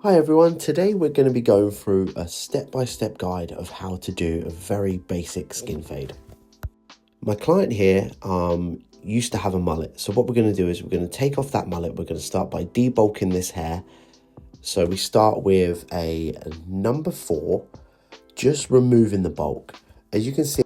Hi everyone, today we're going to be going through a step-by-step guide of how to do a very basic skin fade. My client here used to have a mullet, so what we're going to do is we're going to take off that mullet. We're going to start by debulking this hair. So we start with a number 4, just removing the bulk. As you can see,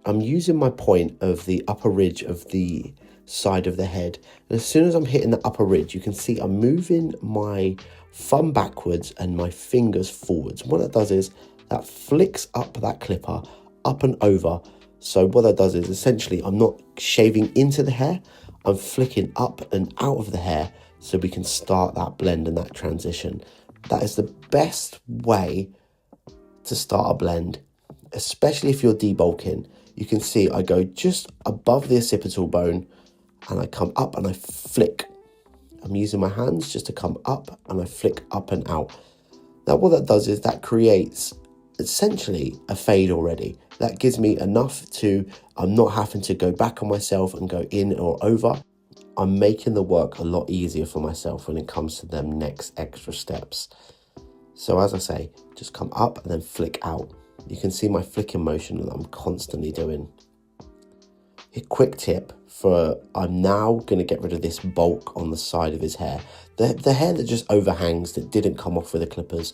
I'm using my point of the upper ridge of the side of the head, and as soon as I'm hitting the upper ridge, you can see I'm moving my thumb backwards and my fingers forwards. What that does is that flicks up that clipper up and over. So what that does is essentially I'm not shaving into the hair, I'm flicking up and out of the hair so we can start that blend and that transition. That is the best way to start a blend, especially if you're debulking. You can see I go just above the occipital bone and I come up and I flick. I'm using my hands just to come up and I flick up and out. Now what that does is that creates essentially a fade already. That gives me enough to, I'm not having to go back on myself and go in or over. I'm making the work a lot easier for myself when it comes to them next extra steps. So as I say, just come up and then flick out. You can see my flicking motion that I'm constantly doing. A quick tip for, I'm now going to get rid of this bulk on the side of his hair. The hair that just overhangs, that didn't come off with the clippers,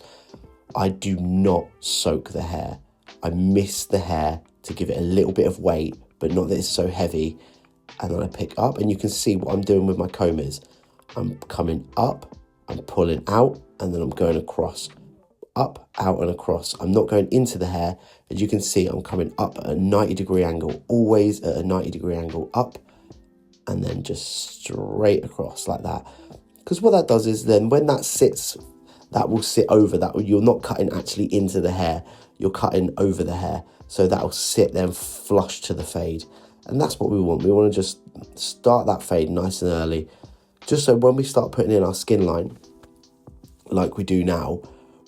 I do not soak the hair. I mist the hair to give it a little bit of weight, but not that it's so heavy. And then I pick up, and you can see what I'm doing with my comb is, I'm coming up, I'm pulling out, and then I'm going across. Up, out and across. I'm not going into the hair. As you can see, I'm coming up at a 90-degree angle, always at a 90-degree angle up, and then just straight across like that. Because what that does is then when that sits, that will sit over that. You're not cutting actually into the hair, you're cutting over the hair. So that will sit then flush to the fade. And that's what we want. We want to just start that fade nice and early. Just so when we start putting in our skin line, like we do now,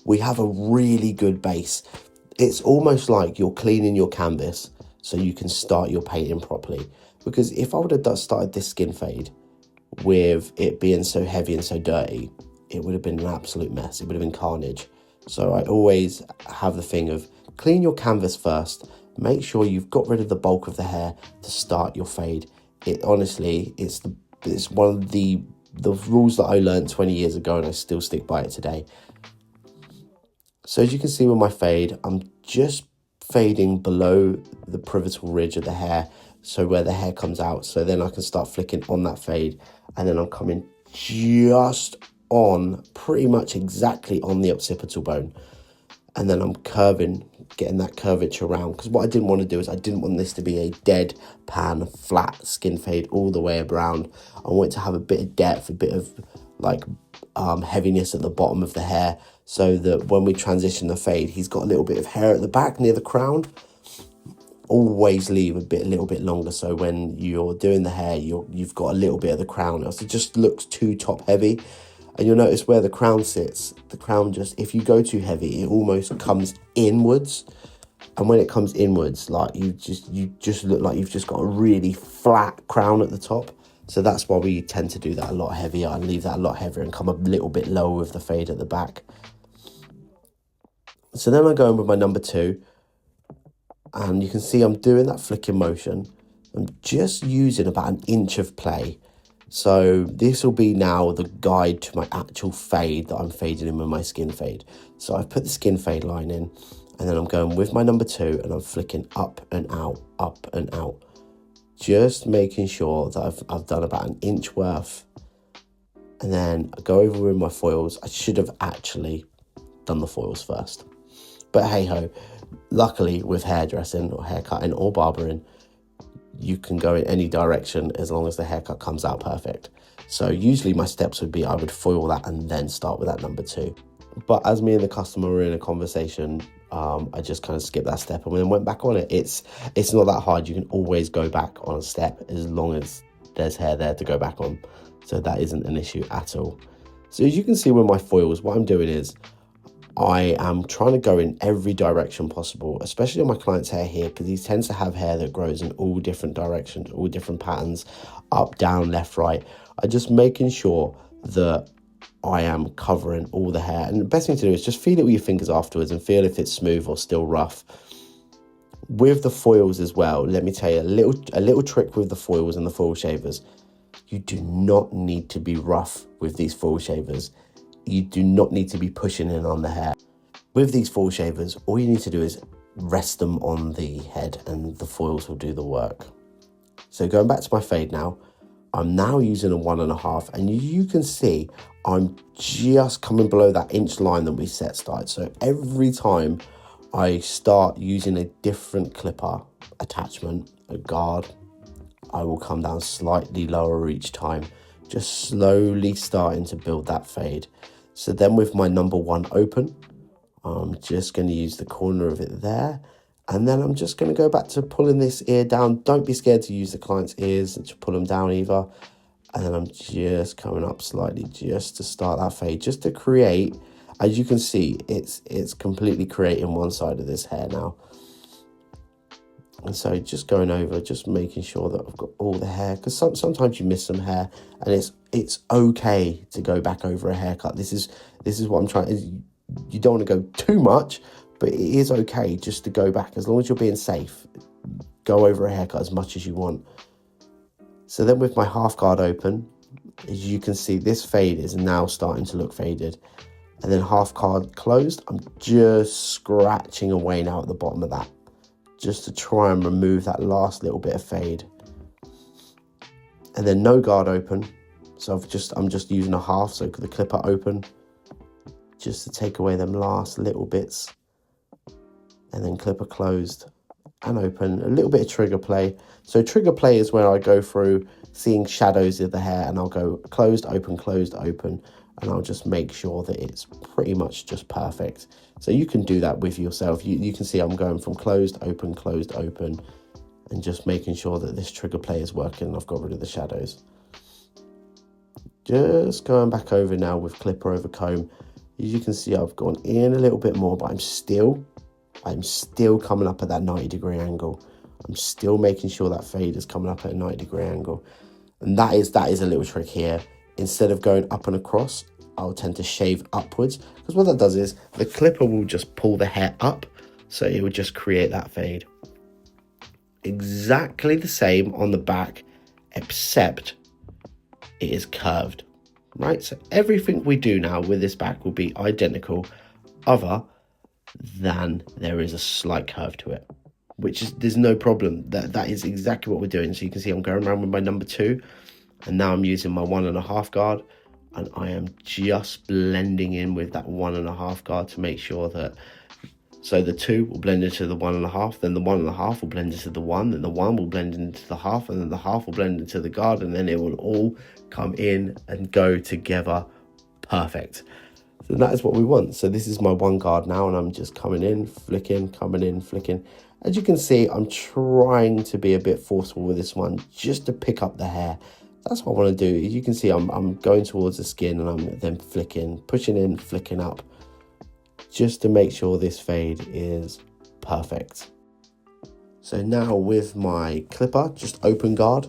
we have a really good base. It's almost like you're cleaning your canvas so you can start your painting properly. Because if I would have started this skin fade with it being so heavy and so dirty, it would have been an absolute mess. It would have been carnage. So I always have the thing of clean your canvas first. Make sure you've got rid of the bulk of the hair to start your fade. It honestly, it's one of the rules that I learned 20 years ago, and I still stick by it today. So as you can see with my fade, I'm just fading below the pivotal ridge of the hair, so where the hair comes out. So then I can start flicking on that fade, and then I'm coming just on, pretty much exactly on the occipital bone. And then I'm curving, getting that curvature around. Because what I didn't want to do is I didn't want this to be a dead pan, flat skin fade all the way around. I want it to have a bit of depth, a bit of like heaviness at the bottom of the hair, so that when we transition the fade, he's got a little bit of hair at the back near the crown. Always leave a little bit longer, so when you're doing the hair, you've got a little bit of the crown, else it just looks too top heavy. And you'll notice where the crown sits, the crown just, if you go too heavy, it almost comes inwards. And when it comes inwards, like you just look like you've just got a really flat crown at the top. So that's why we tend to do that a lot heavier and leave that a lot heavier and come a little bit lower with the fade at the back. So then I go in with my number 2, and you can see I'm doing that flicking motion. I'm just using about an inch of play. So this will be now the guide to my actual fade that I'm fading in with my skin fade. So I've put the skin fade line in, and then I'm going with my number 2 and I'm flicking up and out, up and out. Just making sure that I've done about an inch worth. And then I go over with my foils. I should have actually done the foils first. But hey ho, luckily with hairdressing or haircutting or barbering, you can go in any direction as long as the haircut comes out perfect. So usually my steps would be I would foil that and then start with that number 2. But as me and the customer were in a conversation, I just kind of skipped that step and then went back on it. It's not that hard. You can always go back on a step as long as there's hair there to go back on. So that isn't an issue at all. So as you can see with my foils, what I'm doing is I am trying to go in every direction possible, especially on my client's hair here, because he tends to have hair that grows in all different directions, all different patterns, up, down, left, right. I'm just making sure that I am covering all the hair. And the best thing to do is just feel it with your fingers afterwards and feel if it's smooth or still rough. With the foils as well, let me tell you a little trick with the foils and the foil shavers. You do not need to be rough with these foil shavers. You do not need to be pushing in on the hair. With these foil shavers, all you need to do is rest them on the head and the foils will do the work. So going back to my fade now, I'm now using a 1.5, and you can see I'm just coming below that inch line that we set started. So every time I start using a different clipper attachment, a guard, I will come down slightly lower each time, just slowly starting to build that fade. So then with my number 1 open, I'm just going to use the corner of it there. And then I'm just going to go back to pulling this ear down. Don't be scared to use the client's ears and to pull them down either. And then I'm just coming up slightly just to start that fade, just to create, as you can see, it's completely creating one side of this hair now. And so just going over, just making sure that I've got all the hair, because sometimes you miss some hair, and it's okay to go back over a haircut. This is what I'm trying. You don't want to go too much, but it is okay just to go back as long as you're being safe. Go over a haircut as much as you want. So then with my half guard open, as you can see, this fade is now starting to look faded. And then half guard closed, I'm just scratching away now at the bottom of that, just to try and remove that last little bit of fade. And then no guard open, so I'm just using a half, so the clipper open, just to take away them last little bits. And then clipper closed and open, a little bit of trigger play. So trigger play is where I go through seeing shadows of the hair, and I'll go closed, open, and I'll just make sure that it's pretty much just perfect. So you can do that with yourself. You can see I'm going from closed, open, and just making sure that this trigger play is working. I've got rid of the shadows. Just going back over now with clipper over comb. As you can see, I've gone in a little bit more, but I'm still coming up at that 90-degree angle. I'm still making sure that fade is coming up at a 90-degree angle. And that is a little trick here. Instead of going up and across, I'll tend to shave upwards, because what that does is the clipper will just pull the hair up, so it will just create that fade. Exactly the same on the back, except it is curved, right? So everything we do now with this back will be identical, other than there is a slight curve to it, which is, there's no problem. That is exactly what we're doing. So you can see I'm going around with my number 2, and now I'm using my 1.5 guard, and I am just blending in with that 1.5 guard to make sure that, so the 2 will blend into the 1.5, then the 1.5 will blend into the 1, then the 1 will blend into the half, and then the half will blend into the guard, and then it will all come in and go together perfect. So that is what we want. So this is my 1 guard now, and I'm just coming in, flicking, coming in, flicking. As you can see, I'm trying to be a bit forceful with this one, just to pick up the hair. That's what I want to do. As you can see, I'm going towards the skin, and I'm then flicking, pushing in, flicking up, just to make sure this fade is perfect. So now with my clipper, just open guard,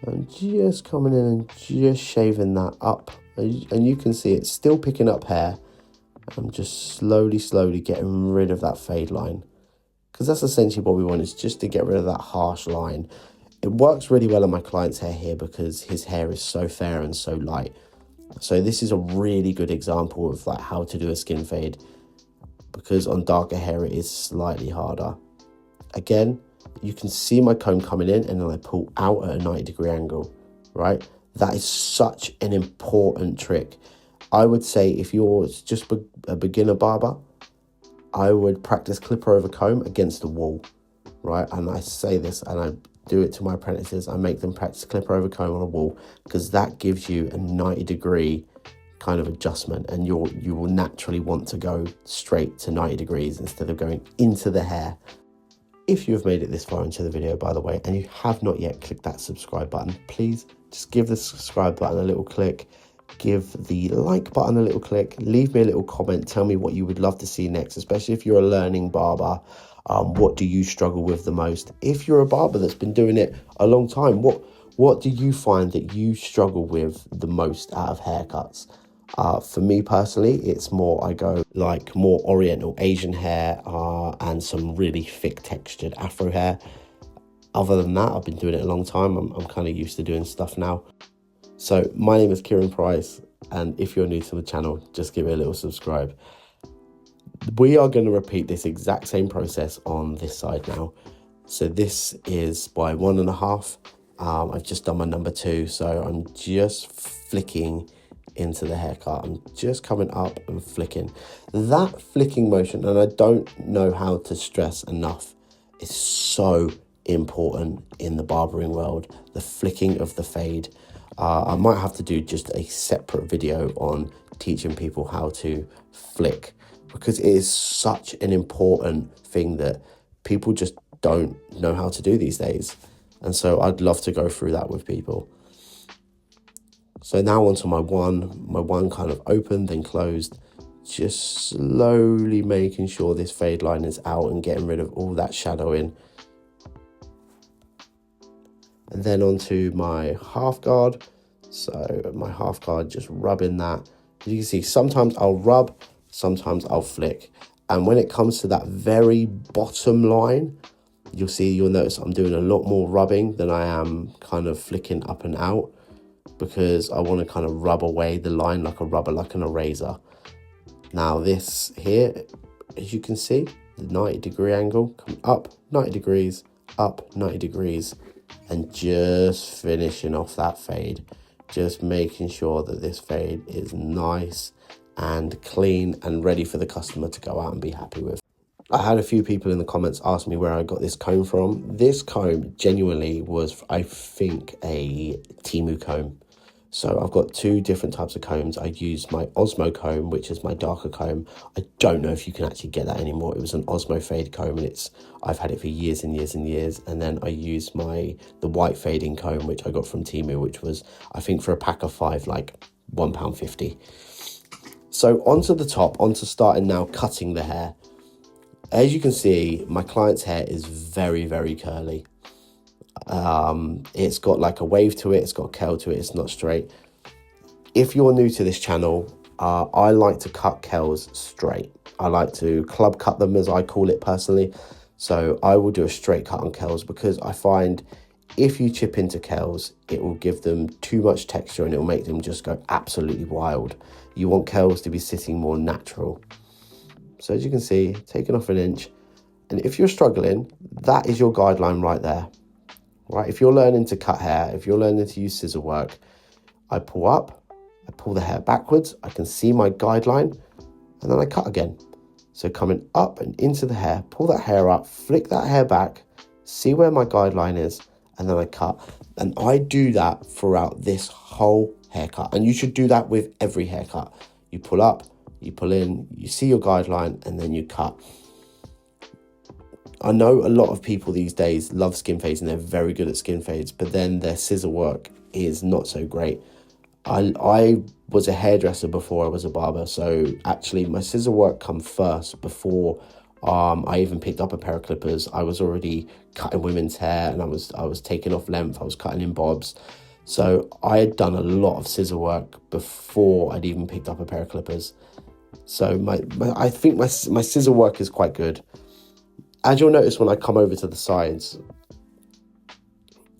I'm just coming in and just shaving that up. And you can see it's still picking up hair. I'm just slowly getting rid of that fade line, because that's essentially what we want, is just to get rid of that harsh line. It works really well on my client's hair here because his hair is so fair and so light. So this is a really good example of like how to do a skin fade, because on darker hair it is slightly harder. Again, you can see my comb coming in, and then I pull out at a 90-degree angle, right? That is such an important trick. I would say if you're just a beginner barber, I would practice clipper over comb against the wall, right? And I say this, and I do it to my apprentices. I make them practice clipper over comb on a wall, because that gives you a 90-degree kind of adjustment, and you will naturally want to go straight to 90 degrees instead of going into the hair. If you have made it this far into the video, by the way, and you have not yet clicked that subscribe button, please just give the subscribe button a little click, give the like button a little click, leave me a little comment, tell me what you would love to see next, especially if you're a learning barber. What do you struggle with the most? If you're a barber that's been doing it a long time, what do you find that you struggle with the most out of haircuts? For me personally, it's more, I go like more Oriental Asian hair and some really thick textured Afro hair. Other than that, I've been doing it a long time. I'm kind of used to doing stuff now. So my name is Kieran Price, and if you're new to the channel, just give it a little subscribe. We are going to repeat this exact same process on this side now. So this is by 1.5. I've just done my number 2, so I'm just flicking into the haircut. I'm just coming up and flicking. That flicking motion, and I don't know how to stress enough, is so important in the barbering world. The flicking of the fade. I might have to do just a separate video on teaching people how to flick, because it is such an important thing that people just don't know how to do these days. And so I'd love to go through that with people. So now onto my one kind of open, then closed, just slowly making sure this fade line is out and getting rid of all that shadowing. And then onto my half guard. So my half guard, just rubbing that. As you can see, sometimes I'll rub, sometimes I'll flick. And when it comes to that very bottom line, you'll notice I'm doing a lot more rubbing than I am kind of flicking up and out, because I want to kind of rub away the line like an eraser. Now this here, as you can see, the 90-degree angle, coming up 90 degrees, up 90 degrees, and just finishing off that fade. Just making sure that this fade is nice and clean and ready for the customer to go out and be happy with. I had a few people in the comments ask me where I got this comb from. This comb genuinely was, I think, a Temu comb. So I've got 2 different types of combs. I use my Osmo comb, which is my darker comb. I don't know if you can actually get that anymore. It was an Osmo fade comb, and I've had it for years and years and years. And then I use the white fading comb, which I got from Temu, which was, I think, for a pack of 5, like £1.50. So onto the top, onto starting now cutting the hair. As you can see, my client's hair is very, very curly. It's got like a wave to it, it's got a curl to it, it's not straight. If you're new to this channel, I like to cut curls straight. I like to club cut them, as I call it personally. So I will do a straight cut on curls, because I find if you chip into curls, it will give them too much texture and it will make them just go absolutely wild. You want curls to be sitting more natural. So as you can see, taking off 1 inch. And if you're struggling, that is your guideline right there. Right, if you're learning to cut hair, if you're learning to use scissor work, I pull up, I pull the hair backwards, I can see my guideline, and then I cut again. So coming up and into the hair, pull that hair up, flick that hair back, see where my guideline is, and then I cut. And I do that throughout this whole haircut. And you should do that with every haircut. You pull up, you pull in, you see your guideline, and then you cut. I know a lot of people these days love skin fades and they're very good at skin fades, but then their scissor work is not so great. I was a hairdresser before I was a barber, so actually my scissor work come first before I even picked up a pair of clippers. I was already cutting women's hair, and I was taking off length, I was cutting in bobs. So I had done a lot of scissor work before I'd even picked up a pair of clippers. So I think my scissor work is quite good. As you'll notice when I come over to the sides,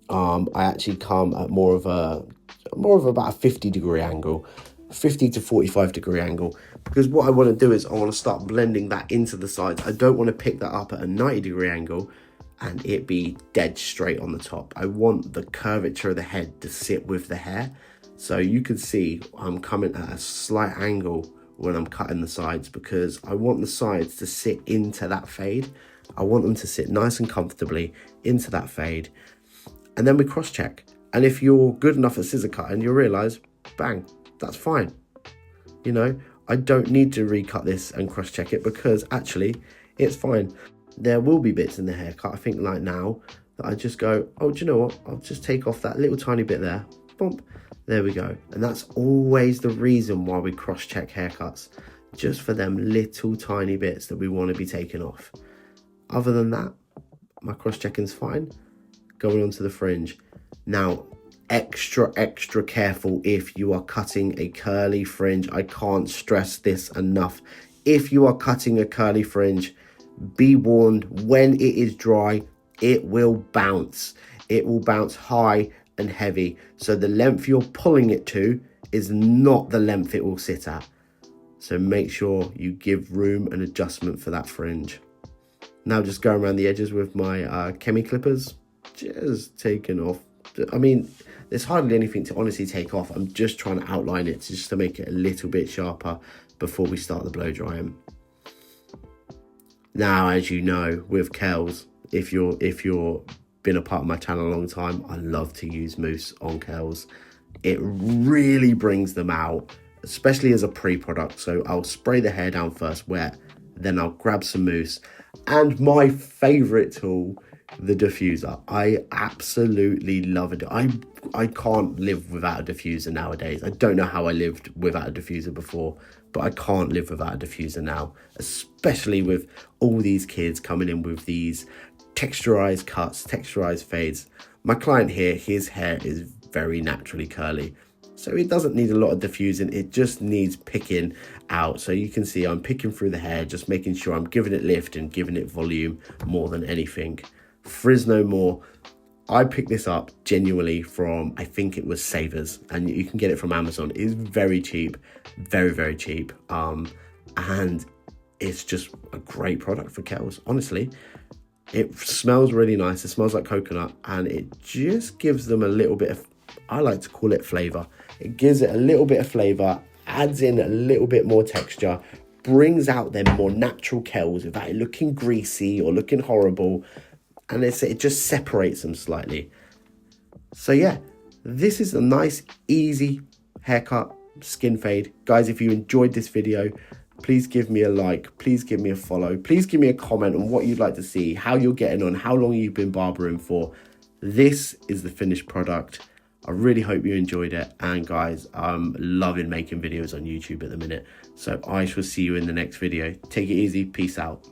I actually come at more of about a 50-degree angle, 50 to 45-degree angle, because what I want to do is I want to start blending that into the sides. I don't want to pick that up at a 90-degree angle and it be dead straight on the top. I want the curvature of the head to sit with the hair. So you can see I'm coming at a slight angle when I'm cutting the sides, because I want the sides to sit into that fade. I want them to sit nice and comfortably into that fade. And then we cross check. And if you're good enough at scissor cutting, you'll realize, bang, that's fine. You know, I don't need to recut this and cross check it, because actually it's fine. There will be bits in the haircut, I think like now, that I just go, oh, do you know what? I'll just take off that little tiny bit there. Bump. There we go. And that's always the reason why we cross check haircuts, just for them little tiny bits that we want to be taking off. Other than that, my cross-checking's fine. Going on to the fringe. Now, extra careful if you are cutting a curly fringe. I can't stress this enough. If you are cutting a curly fringe, be warned, when it is dry, it will bounce. It will bounce high and heavy. So the length you're pulling it to is not the length it will sit at. So make sure you give room and adjustment for that fringe. Now just going around the edges with my chemi clippers, just taking off. I mean, there's hardly anything to honestly take off. I'm just trying to outline it just to make it a little bit sharper before we start the blow drying. Now, as you know, with curls, if you're been a part of my channel a long time, I love to use mousse on curls. It really brings them out, especially as a pre-product. So I'll spray the hair down first wet, then I'll grab some mousse. And my favorite tool, the diffuser. I absolutely love it. I can't live without a diffuser nowadays. I don't know how I lived without a diffuser before, but I can't live without a diffuser now, especially with all these kids coming in with these texturized cuts, texturized fades. My client here, his hair is very naturally curly, so it doesn't need a lot of diffusing. It just needs picking out. So you can see I'm picking through the hair, just making sure I'm giving it lift and giving it volume more than anything. Frizz no more. I picked this up genuinely from, I think it was Savers, and you can get it from Amazon. It's very cheap, very cheap, and it's just a great product for curls. Honestly, it smells really nice. It smells like coconut, and it just gives them a little bit of, I like to call it flavor. It gives it a little bit of flavor, adds in a little bit more texture, brings out them more natural curls without it looking greasy or looking horrible. And it just separates them slightly. So yeah, this is a nice, easy haircut, skin fade. Guys, if you enjoyed this video, please give me a like, please give me a follow, please give me a comment on what you'd like to see, how you're getting on, how long you've been barbering for. This is the finished product. I really hope you enjoyed it. And guys, I'm loving making videos on YouTube at the minute. So I shall see you in the next video. Take it easy. Peace out.